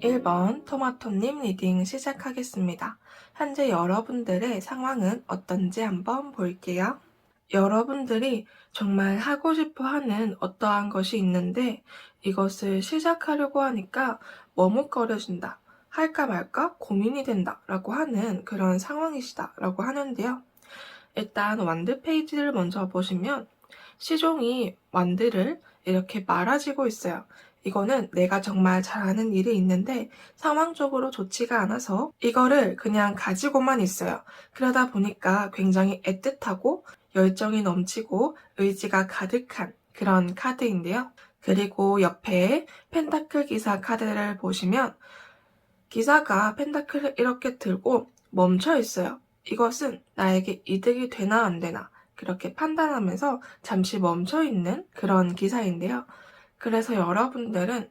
1번 토마토님 리딩 시작하겠습니다. 현재 여러분들의 상황은 어떤지 한번 볼게요. 여러분들이 정말 하고 싶어 하는 어떠한 것이 있는데 이것을 시작하려고 하니까 머뭇거려진다. 할까 말까 고민이 된다 라고 하는 그런 상황이시다 라고 하는데요. 일단 완드 페이지를 먼저 보시면 시종이 완드를 이렇게 말아지고 있어요. 이거는 내가 정말 잘하는 일이 있는데 상황적으로 좋지가 않아서 이거를 그냥 가지고만 있어요. 그러다 보니까 굉장히 애틋하고 열정이 넘치고 의지가 가득한 그런 카드인데요. 그리고 옆에 펜타클 기사 카드를 보시면 기사가 펜타클을 이렇게 들고 멈춰 있어요. 이것은 나에게 이득이 되나 안 되나 그렇게 판단하면서 잠시 멈춰 있는 그런 기사인데요. 그래서 여러분들은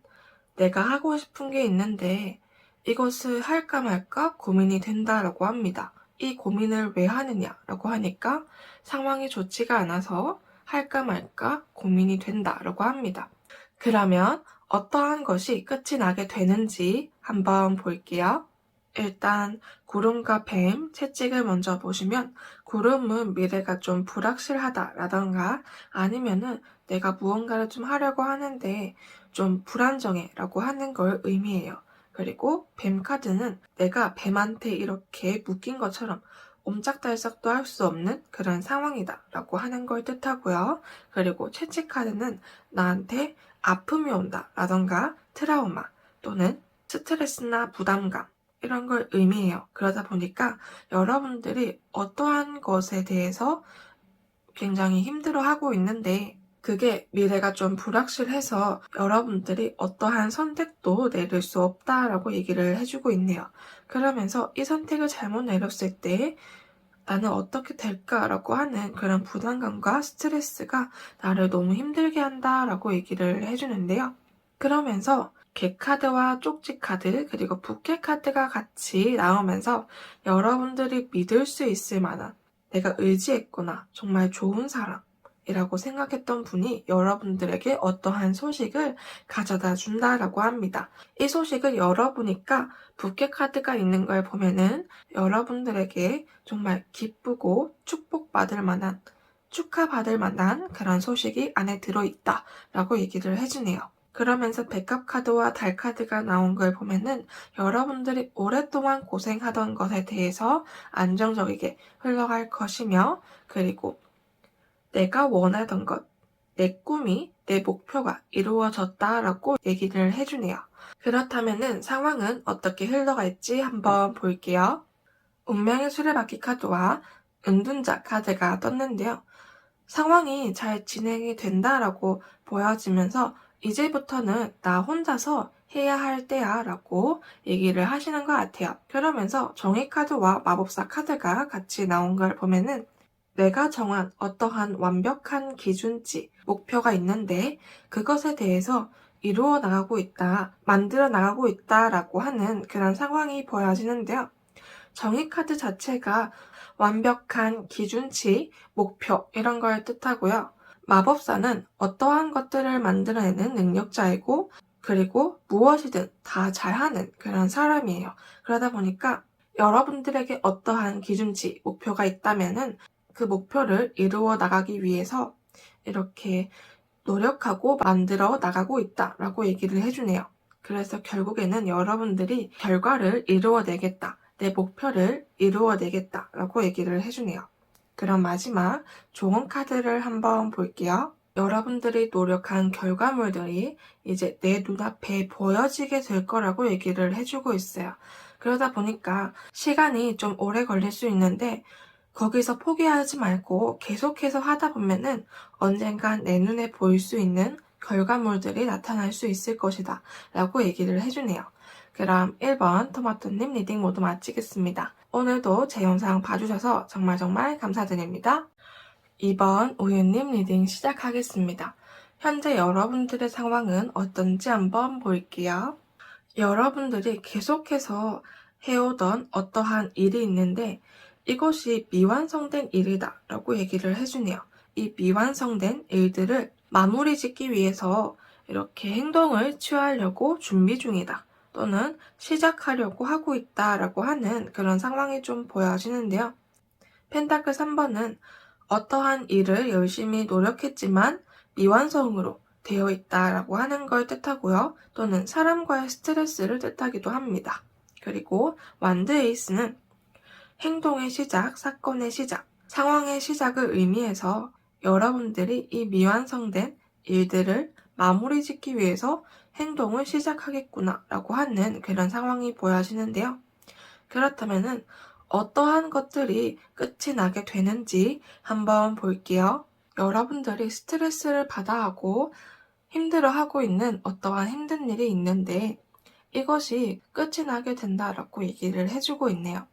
내가 하고 싶은 게 있는데 이것을 할까 말까 고민이 된다라고 합니다. 이 고민을 왜 하느냐라고 하니까 상황이 좋지가 않아서 할까 말까 고민이 된다라고 합니다. 그러면 어떠한 것이 끝이 나게 되는지 한번 볼게요. 일단 구름과 뱀 채찍을 먼저 보시면 구름은 미래가 좀 불확실하다라던가 아니면은 내가 무언가를 좀 하려고 하는데 좀 불안정해 라고 하는 걸 의미해요. 그리고 뱀 카드는 내가 뱀한테 이렇게 묶인 것처럼 옴짝달싹도 할 수 없는 그런 상황이다 라고 하는 걸 뜻하고요. 그리고 채찍 카드는 나한테 아픔이 온다 라던가 트라우마 또는 스트레스나 부담감 이런 걸 의미해요. 그러다 보니까 여러분들이 어떠한 것에 대해서 굉장히 힘들어하고 있는데 그게 미래가 좀 불확실해서 여러분들이 어떠한 선택도 내릴 수 없다라고 얘기를 해주고 있네요. 그러면서 이 선택을 잘못 내렸을 때 나는 어떻게 될까라고 하는 그런 부담감과 스트레스가 나를 너무 힘들게 한다라고 얘기를 해주는데요. 그러면서 객카드와 쪽지카드 그리고 부캐카드가 같이 나오면서 여러분들이 믿을 수 있을 만한 내가 의지했구나 정말 좋은 사람이라고 생각했던 분이 여러분들에게 어떠한 소식을 가져다 준다라고 합니다. 이 소식을 열어보니까 부캐카드가 있는 걸 보면은 여러분들에게 정말 기쁘고 축복받을 만한 축하받을 만한 그런 소식이 안에 들어있다라고 얘기를 해주네요. 그러면서 백합 카드와 달 카드가 나온 걸 보면은 여러분들이 오랫동안 고생하던 것에 대해서 안정적이게 흘러갈 것이며 그리고 내가 원하던 것, 내 꿈이, 내 목표가 이루어졌다라고 얘기를 해주네요. 그렇다면은 상황은 어떻게 흘러갈지 한번 볼게요. 운명의 수레바퀴 카드와 은둔자 카드가 떴는데요. 상황이 잘 진행이 된다라고 보여지면서 이제부터는 나 혼자서 해야 할 때야 라고 얘기를 하시는 것 같아요. 그러면서 정의 카드와 마법사 카드가 같이 나온 걸 보면은 내가 정한 어떠한 완벽한 기준치, 목표가 있는데 그것에 대해서 이루어 나가고 있다, 만들어 나가고 있다라고 하는 그런 상황이 보여지는데요. 정의 카드 자체가 완벽한 기준치, 목표 이런 걸 뜻하고요. 마법사는 어떠한 것들을 만들어내는 능력자이고 그리고 무엇이든 다 잘하는 그런 사람이에요. 그러다 보니까 여러분들에게 어떠한 기준치, 목표가 있다면은 그 목표를 이루어 나가기 위해서 이렇게 노력하고 만들어 나가고 있다라고 얘기를 해주네요. 그래서 결국에는 여러분들이 결과를 이루어내겠다. 내 목표를 이루어내겠다라고 얘기를 해주네요. 그럼 마지막 조언 카드를 한번 볼게요. 여러분들이 노력한 결과물들이 이제 내 눈앞에 보여지게 될 거라고 얘기를 해주고 있어요. 그러다 보니까 시간이 좀 오래 걸릴 수 있는데 거기서 포기하지 말고 계속해서 하다 보면은 언젠간 내 눈에 보일 수 있는 결과물들이 나타날 수 있을 것이다 라고 얘기를 해주네요. 그럼 1번 토마토님 리딩 모두 마치겠습니다. 오늘도 제 영상 봐주셔서 정말 감사드립니다. 2번 우유님 리딩 시작하겠습니다. 현재 여러분들의 상황은 어떤지 한번 볼게요. 여러분들이 계속해서 해오던 어떠한 일이 있는데 이것이 미완성된 일이다 라고 얘기를 해주네요. 이 미완성된 일들을 마무리 짓기 위해서 이렇게 행동을 취하려고 준비 중이다 또는 시작하려고 하고 있다라고 하는 그런 상황이 좀 보여지는데요. 펜타클 3번은 어떠한 일을 열심히 노력했지만 미완성으로 되어 있다라고 하는 걸 뜻하고요. 또는 사람과의 스트레스를 뜻하기도 합니다. 그리고 완드 에이스는 행동의 시작, 사건의 시작, 상황의 시작을 의미해서 여러분들이 이 미완성된 일들을 마무리 짓기 위해서 행동을 시작하겠구나 라고 하는 그런 상황이 보여지는데요. 그렇다면은 어떠한 것들이 끝이 나게 되는지 한번 볼게요. 여러분들이 스트레스를 받아하고 힘들어하고 있는 어떠한 힘든 일이 있는데 이것이 끝이 나게 된다라고 얘기를 해주고 있네요.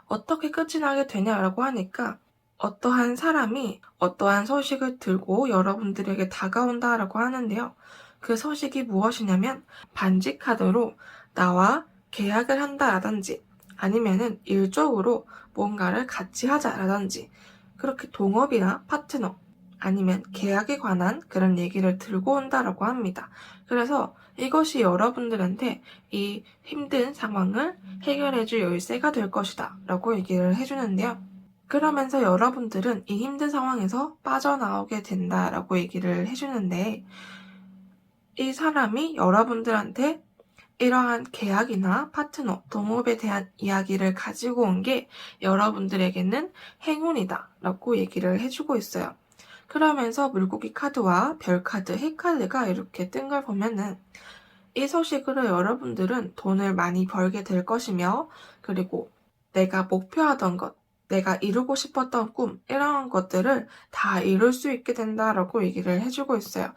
어떻게 끝이 나게 되냐라고 하니까 어떠한 사람이 어떠한 소식을 들고 여러분들에게 다가온다라고 하는데요. 그 소식이 무엇이냐면 반지 카드로 나와 계약을 한다라든지 아니면은 일적으로 뭔가를 같이 하자라든지 그렇게 동업이나 파트너 아니면 계약에 관한 그런 얘기를 들고 온다라고 합니다. 그래서 이것이 여러분들한테 이 힘든 상황을 해결해줄 열쇠가 될 것이다 라고 얘기를 해주는데요. 그러면서 여러분들은 이 힘든 상황에서 빠져나오게 된다라고 얘기를 해주는데 이 사람이 여러분들한테 이러한 계약이나 파트너, 동업에 대한 이야기를 가지고 온 게 여러분들에게는 행운이다 라고 얘기를 해주고 있어요. 그러면서 물고기 카드와 별 카드, 해 카드가 이렇게 뜬 걸 보면은 이 소식으로 여러분들은 돈을 많이 벌게 될 것이며 그리고 내가 목표하던 것, 내가 이루고 싶었던 꿈 이러한 것들을 다 이룰 수 있게 된다라고 얘기를 해주고 있어요.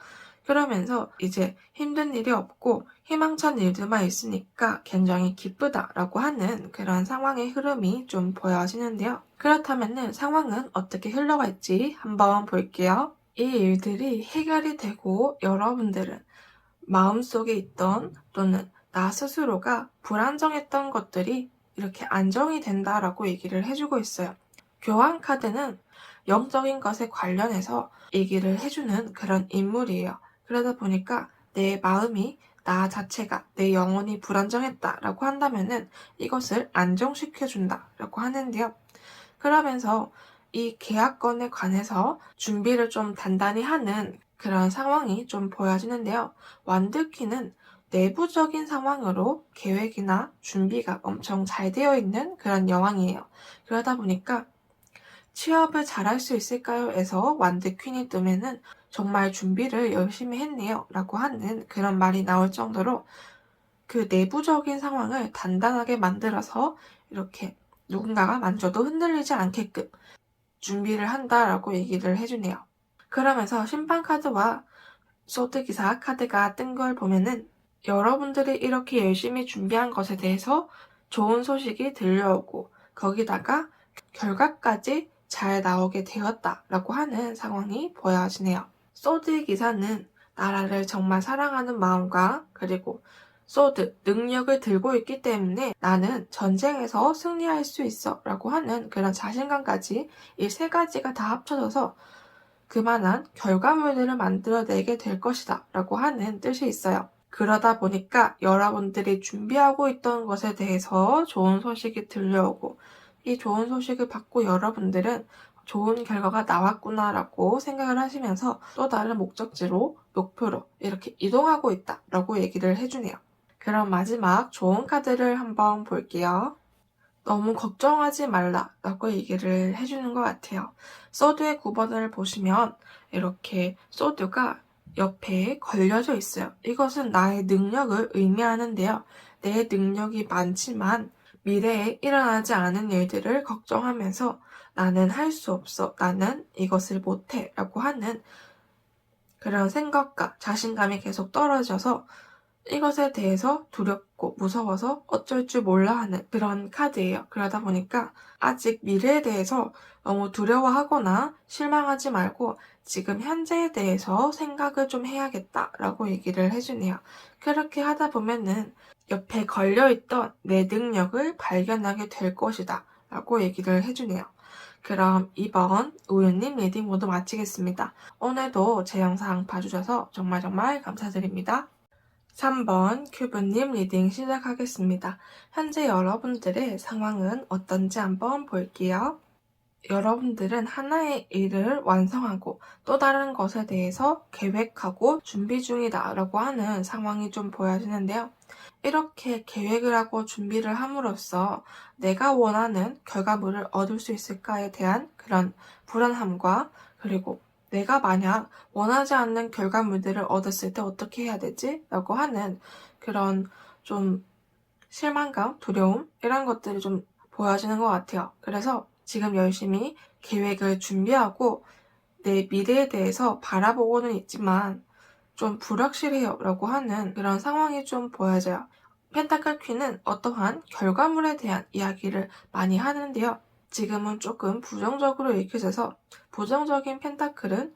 그러면서 이제 힘든 일이 없고 희망찬 일들만 있으니까 굉장히 기쁘다라고 하는 그런 상황의 흐름이 좀 보여지는데요. 그렇다면 상황은 어떻게 흘러갈지 한번 볼게요. 이 일들이 해결이 되고 여러분들은 마음속에 있던 또는 나 스스로가 불안정했던 것들이 이렇게 안정이 된다라고 얘기를 해주고 있어요. 교황 카드는 영적인 것에 관련해서 얘기를 해주는 그런 인물이에요. 그러다 보니까 내 마음이 나 자체가 내 영혼이 불안정했다라고 한다면은 이것을 안정시켜준다라고 하는데요. 그러면서 이 계약건에 관해서 준비를 좀 단단히 하는 그런 상황이 좀 보여지는데요. 완드키는 내부적인 상황으로 계획이나 준비가 엄청 잘 되어 있는 그런 여왕이에요. 그러다 보니까 취업을 잘할 수 있을까요? 에서 완드 퀸이 뜨면은 정말 준비를 열심히 했네요. 라고 하는 그런 말이 나올 정도로 그 내부적인 상황을 단단하게 만들어서 이렇게 누군가가 만져도 흔들리지 않게끔 준비를 한다라고 얘기를 해주네요. 그러면서 심판 카드와 소드 기사 카드가 뜬 걸 보면은 여러분들이 이렇게 열심히 준비한 것에 대해서 좋은 소식이 들려오고 거기다가 결과까지 잘 나오게 되었다라고 하는 상황이 보여지네요. 소드 기사는 나라를 정말 사랑하는 마음과 그리고 소드, 능력을 들고 있기 때문에 나는 전쟁에서 승리할 수 있어 라고 하는 그런 자신감까지 이 세 가지가 다 합쳐져서 그만한 결과물들을 만들어내게 될 것이다 라고 하는 뜻이 있어요. 그러다 보니까 여러분들이 준비하고 있던 것에 대해서 좋은 소식이 들려오고 이 좋은 소식을 받고 여러분들은 좋은 결과가 나왔구나 라고 생각을 하시면서 또 다른 목적지로 목표로 이렇게 이동하고 있다 라고 얘기를 해주네요. 그럼 마지막 좋은 카드를 한번 볼게요. 너무 걱정하지 말라 라고 얘기를 해주는 것 같아요. 소드의 9번을 보시면 이렇게 소드가 옆에 걸려져 있어요. 이것은 나의 능력을 의미하는데요. 내 능력이 많지만 미래에 일어나지 않은 일들을 걱정하면서 나는 할 수 없어, 나는 이것을 못해 라고 하는 그런 생각과 자신감이 계속 떨어져서 이것에 대해서 두렵고 무서워서 어쩔 줄 몰라 하는 그런 카드예요. 그러다 보니까 아직 미래에 대해서 너무 두려워하거나 실망하지 말고 지금 현재에 대해서 생각을 좀 해야겠다라고 얘기를 해주네요. 그렇게 하다 보면은 옆에 걸려있던 내 능력을 발견하게 될 것이다 라고 얘기를 해주네요. 그럼 이번 우유님 리딩 모두 마치겠습니다. 오늘도 제 영상 봐주셔서 정말 감사드립니다. 3번 큐브님 리딩 시작하겠습니다. 현재 여러분들의 상황은 어떤지 한번 볼게요. 여러분들은 하나의 일을 완성하고 또 다른 것에 대해서 계획하고 준비 중이다 라고 하는 상황이 좀 보여지는데요. 이렇게 계획을 하고 준비를 함으로써 내가 원하는 결과물을 얻을 수 있을까에 대한 그런 불안함과, 그리고 내가 만약 원하지 않는 결과물들을 얻었을 때 어떻게 해야 되지? 라고 하는 그런 좀 실망감, 두려움 이런 것들이 좀 보여지는 것 같아요. 그래서 지금 열심히 계획을 준비하고 내 미래에 대해서 바라보고는 있지만 좀 불확실해요 라고 하는 그런 상황이 좀 보여져요. 펜타클 퀸은 어떠한 결과물에 대한 이야기를 많이 하는데요. 지금은 조금 부정적으로 읽혀져서 부정적인 펜타클은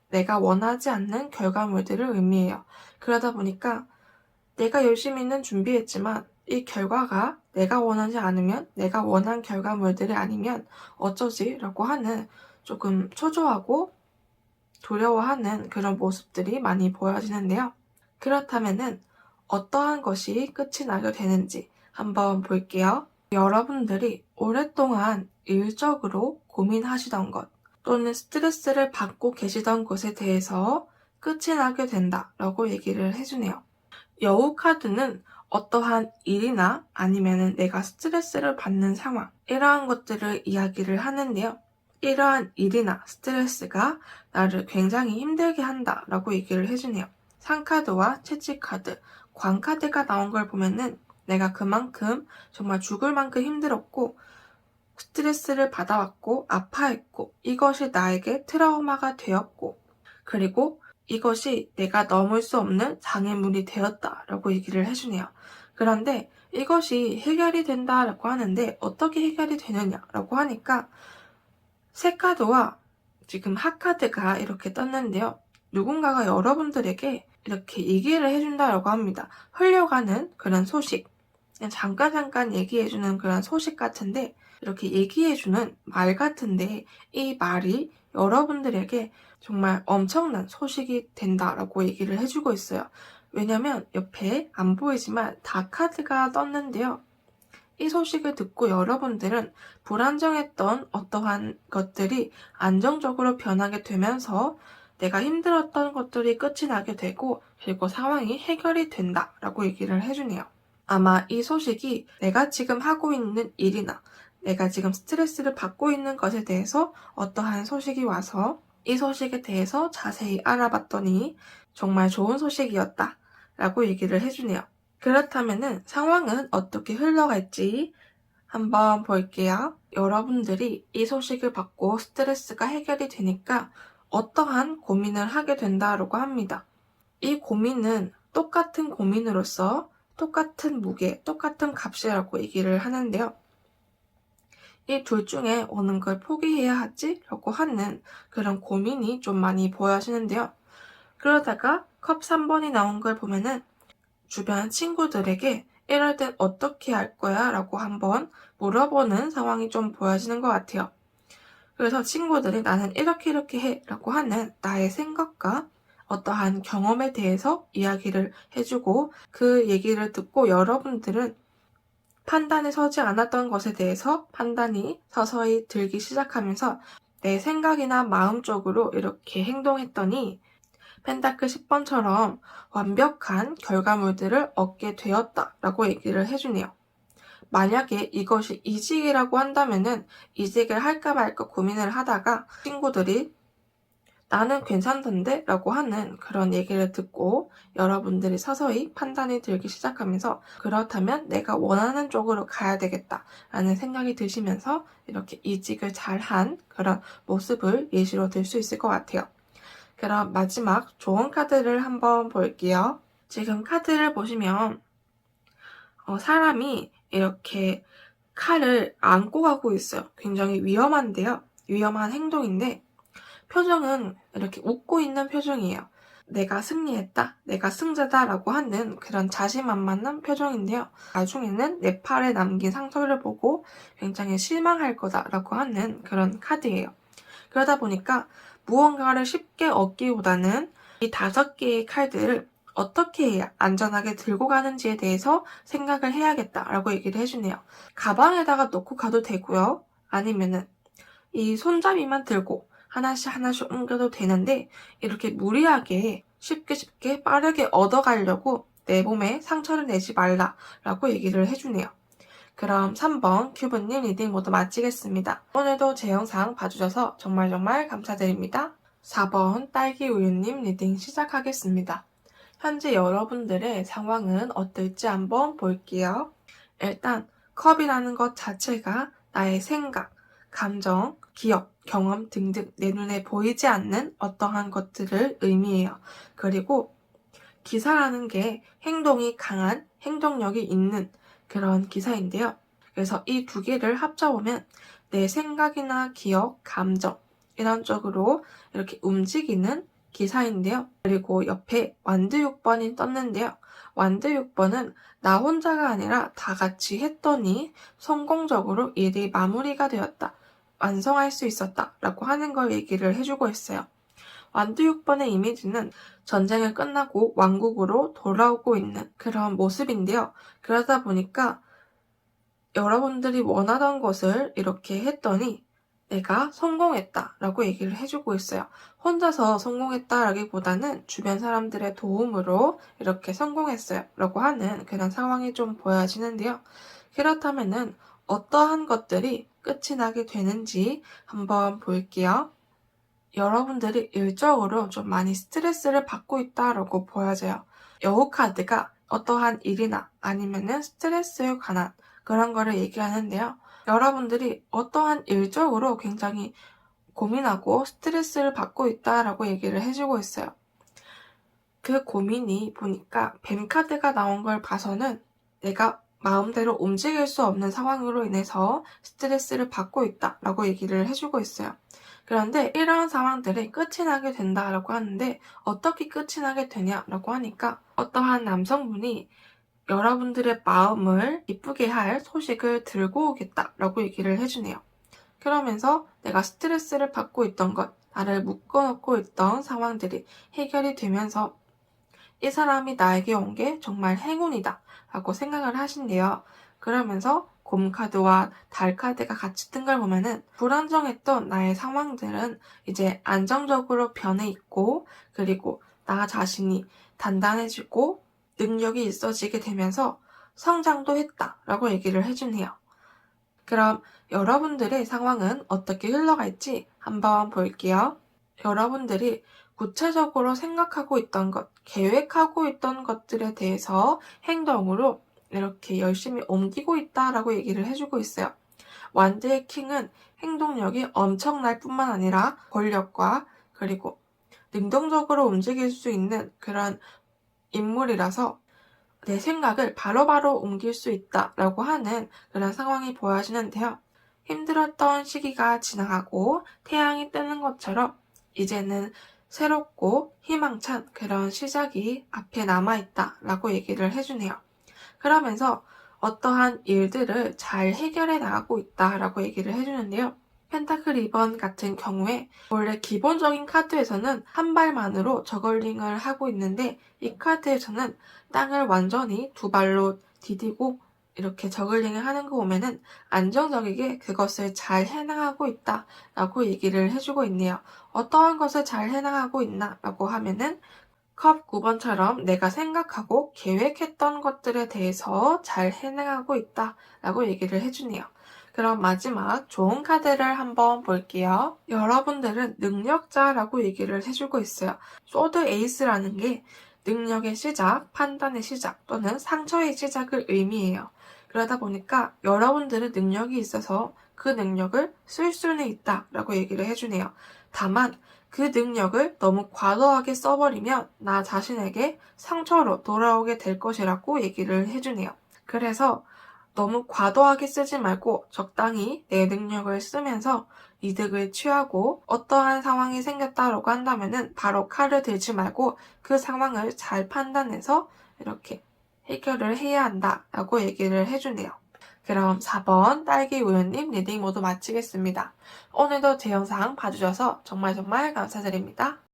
내가 원하지 않는 결과물들을 의미해요. 그러다 보니까 내가 열심히는 준비했지만 이 결과가 내가 원하지 않으면, 내가 원한 결과물들이 아니면 어쩌지? 라고 하는 조금 초조하고 두려워하는 그런 모습들이 많이 보여지는데요. 그렇다면은 어떠한 것이 끝이 나게 되는지 한번 볼게요. 여러분들이 오랫동안 일적으로 고민하시던 것 또는 스트레스를 받고 계시던 것에 대해서 끝이 나게 된다라고 얘기를 해주네요. 여우 카드는 어떠한 일이나 아니면은 내가 스트레스를 받는 상황, 이러한 것들을 이야기를 하는데요. 이러한 일이나 스트레스가 나를 굉장히 힘들게 한다라고 얘기를 해주네요. 상카드와 채찍카드, 광카드가 나온 걸 보면은 내가 그만큼 정말 죽을 만큼 힘들었고 스트레스를 받아왔고 아파했고 이것이 나에게 트라우마가 되었고, 그리고 이것이 내가 넘을 수 없는 장애물이 되었다라고 얘기를 해주네요. 그런데 이것이 해결이 된다라고 하는데 어떻게 해결이 되느냐라고 하니까 새 카드와 지금 핫카드가 이렇게 떴는데요. 누군가가 여러분들에게 이렇게 얘기를 해준다라고 합니다. 흘려가는 그런 소식, 그냥 잠깐 얘기해주는 그런 소식 같은데, 이렇게 얘기해주는 말 같은데 이 말이 여러분들에게 정말 엄청난 소식이 된다라고 얘기를 해주고 있어요. 왜냐면 옆에 안 보이지만 다 카드가 떴는데요. 이 소식을 듣고 여러분들은 불안정했던 어떠한 것들이 안정적으로 변하게 되면서 내가 힘들었던 것들이 끝이 나게 되고, 그리고 상황이 해결이 된다라고 얘기를 해주네요. 아마 이 소식이 내가 지금 하고 있는 일이나 내가 지금 스트레스를 받고 있는 것에 대해서 어떠한 소식이 와서 이 소식에 대해서 자세히 알아봤더니 정말 좋은 소식이었다 라고 얘기를 해주네요. 그렇다면은 상황은 어떻게 흘러갈지 한번 볼게요. 여러분들이 이 소식을 받고 스트레스가 해결이 되니까 어떠한 고민을 하게 된다고 합니다. 이 고민은 똑같은 고민으로서 똑같은 무게, 똑같은 값이라고 얘기를 하는데요. 이 둘 중에 어느 걸 포기해야 하지? 라고 하는 그런 고민이 좀 많이 보여지는데요. 그러다가 컵 3번이 나온 걸 보면은 주변 친구들에게 이럴 땐 어떻게 할 거야? 라고 한번 물어보는 상황이 좀 보여지는 것 같아요. 그래서 친구들이 나는 이렇게 해 라고 하는 나의 생각과 어떠한 경험에 대해서 이야기를 해주고, 그 얘기를 듣고 여러분들은 판단에 서지 않았던 것에 대해서 판단이 서서히 들기 시작하면서 내 생각이나 마음 쪽으로 이렇게 행동했더니 펜타클 10번처럼 완벽한 결과물들을 얻게 되었다라고 얘기를 해주네요. 만약에 이것이 이직이라고 한다면은 이직을 할까 말까 고민을 하다가 친구들이 나는 괜찮던데? 라고 하는 그런 얘기를 듣고 여러분들이 서서히 판단이 들기 시작하면서 그렇다면 내가 원하는 쪽으로 가야 되겠다 라는 생각이 드시면서 이렇게 이직을 잘한 그런 모습을 예시로 들 수 있을 것 같아요. 그럼 마지막 좋은 카드를 한번 볼게요. 지금 카드를 보시면 사람이 이렇게 칼을 안고 가고 있어요. 굉장히 위험한데요. 위험한 행동인데 표정은 이렇게 웃고 있는 표정이에요. 내가 승리했다, 내가 승자다 라고 하는 그런 자신만만한 표정인데요. 나중에는 내 팔에 남긴 상처를 보고 굉장히 실망할 거다라고 하는 그런 카드예요. 그러다 보니까 무언가를 쉽게 얻기보다는 이 5개의 카드를 어떻게 해야 안전하게 들고 가는지에 대해서 생각을 해야겠다라고 얘기를 해주네요. 가방에다가 넣고 가도 되고요. 아니면은 이 손잡이만 들고 하나씩 하나씩 옮겨도 되는데 이렇게 무리하게 쉽게 빠르게 얻어가려고 내 몸에 상처를 내지 말라라고 얘기를 해주네요. 그럼 3번 큐브님 리딩 모두 마치겠습니다. 오늘도 제 영상 봐주셔서 정말 감사드립니다. 4번 딸기우유님 리딩 시작하겠습니다. 현재 여러분들의 상황은 어떨지 한번 볼게요. 일단 컵이라는 것 자체가 나의 생각, 감정, 기억, 경험 등등 내 눈에 보이지 않는 어떠한 것들을 의미해요. 그리고 기사라는 게 행동이 강한, 행동력이 있는 그런 기사인데요. 그래서 이 두 개를 합쳐보면 내 생각이나 기억, 감정 이런 쪽으로 이렇게 움직이는 기사인데요. 그리고 옆에 완드 6번이 떴는데요. 완드 6번은 나 혼자가 아니라 다 같이 했더니 성공적으로 일이 마무리가 되었다. 완성할 수 있었다. 라고 하는 걸 얘기를 해주고 있어요. 완드 6번의 이미지는 전쟁을 끝나고 왕국으로 돌아오고 있는 그런 모습인데요. 그러다 보니까 여러분들이 원하던 것을 이렇게 했더니 내가 성공했다 라고 얘기를 해주고 있어요. 혼자서 성공했다라기보다는 주변 사람들의 도움으로 이렇게 성공했어요 라고 하는 그런 상황이 좀 보여지는데요. 그렇다면은 어떠한 것들이 끝이 나게 되는지 한번 볼게요. 여러분들이 일적으로 좀 많이 스트레스를 받고 있다라고 보여져요. 여우 카드가 어떠한 일이나 아니면은 스트레스에 관한 그런 거를 얘기하는데요. 여러분들이 어떠한 일적으로 굉장히 고민하고 스트레스를 받고 있다라고 얘기를 해주고 있어요. 그 고민이 보니까 뱀 카드가 나온 걸 봐서는 내가 마음대로 움직일 수 없는 상황으로 인해서 스트레스를 받고 있다라고 얘기를 해주고 있어요. 그런데 이런 상황들이 끝이 나게 된다라고 하는데 어떻게 끝이 나게 되냐라고 하니까 어떠한 남성분이 여러분들의 마음을 기쁘게 할 소식을 들고 오겠다라고 얘기를 해주네요. 그러면서 내가 스트레스를 받고 있던 것, 나를 묶어놓고 있던 상황들이 해결이 되면서 이 사람이 나에게 온 게 정말 행운이다 라고 생각을 하신대요. 그러면서 곰카드와 달카드가 같이 뜬 걸 보면은 불안정했던 나의 상황들은 이제 안정적으로 변해 있고 그리고 나 자신이 단단해지고 능력이 있어지게 되면서 성장도 했다라고 얘기를 해주네요. 그럼 여러분들의 상황은 어떻게 흘러갈지 한번 볼게요. 여러분들이 구체적으로 생각하고 있던 것, 계획하고 있던 것들에 대해서 행동으로 이렇게 열심히 옮기고 있다라고 얘기를 해주고 있어요. 완드의 킹은 행동력이 엄청날 뿐만 아니라 권력과 그리고 능동적으로 움직일 수 있는 그런 인물이라서 내 생각을 바로바로 옮길 수 있다라고 하는 그런 상황이 보여지는데요. 힘들었던 시기가 지나가고 태양이 뜨는 것처럼 이제는 새롭고 희망찬 그런 시작이 앞에 남아있다라고 얘기를 해주네요. 그러면서 어떠한 일들을 잘 해결해 나가고 있다라고 얘기를 해주는데요. 펜타클 2번 같은 경우에 원래 기본적인 카드에서는 한 발만으로 저글링을 하고 있는데 이 카드에서는 땅을 완전히 두 발로 디디고 이렇게 저글링을 하는 거 보면은 안정적이게 그것을 잘 해나가고 있다라고 얘기를 해주고 있네요. 어떠한 것을 잘 해나가고 있나라고 하면은 컵 9번처럼 내가 생각하고 계획했던 것들에 대해서 잘 해나가고 있다라고 얘기를 해주네요. 그럼 마지막 좋은 카드를 한번 볼게요. 여러분들은 능력자라고 얘기를 해주고 있어요. 소드 에이스라는 게 능력의 시작, 판단의 시작 또는 상처의 시작을 의미해요. 그러다 보니까 여러분들은 능력이 있어서 그 능력을 쓸 수는 있다라고 얘기를 해주네요. 다만 그 능력을 너무 과도하게 써버리면 나 자신에게 상처로 돌아오게 될 것이라고 얘기를 해주네요. 그래서 너무 과도하게 쓰지 말고 적당히 내 능력을 쓰면서 이득을 취하고 어떠한 상황이 생겼다라고 한다면은 바로 칼을 들지 말고 그 상황을 잘 판단해서 이렇게 해결을 해야 한다라고 얘기를 해주네요. 그럼 4번 딸기우유님 리딩 모두 마치겠습니다. 오늘도 제 영상 봐주셔서 정말 감사드립니다.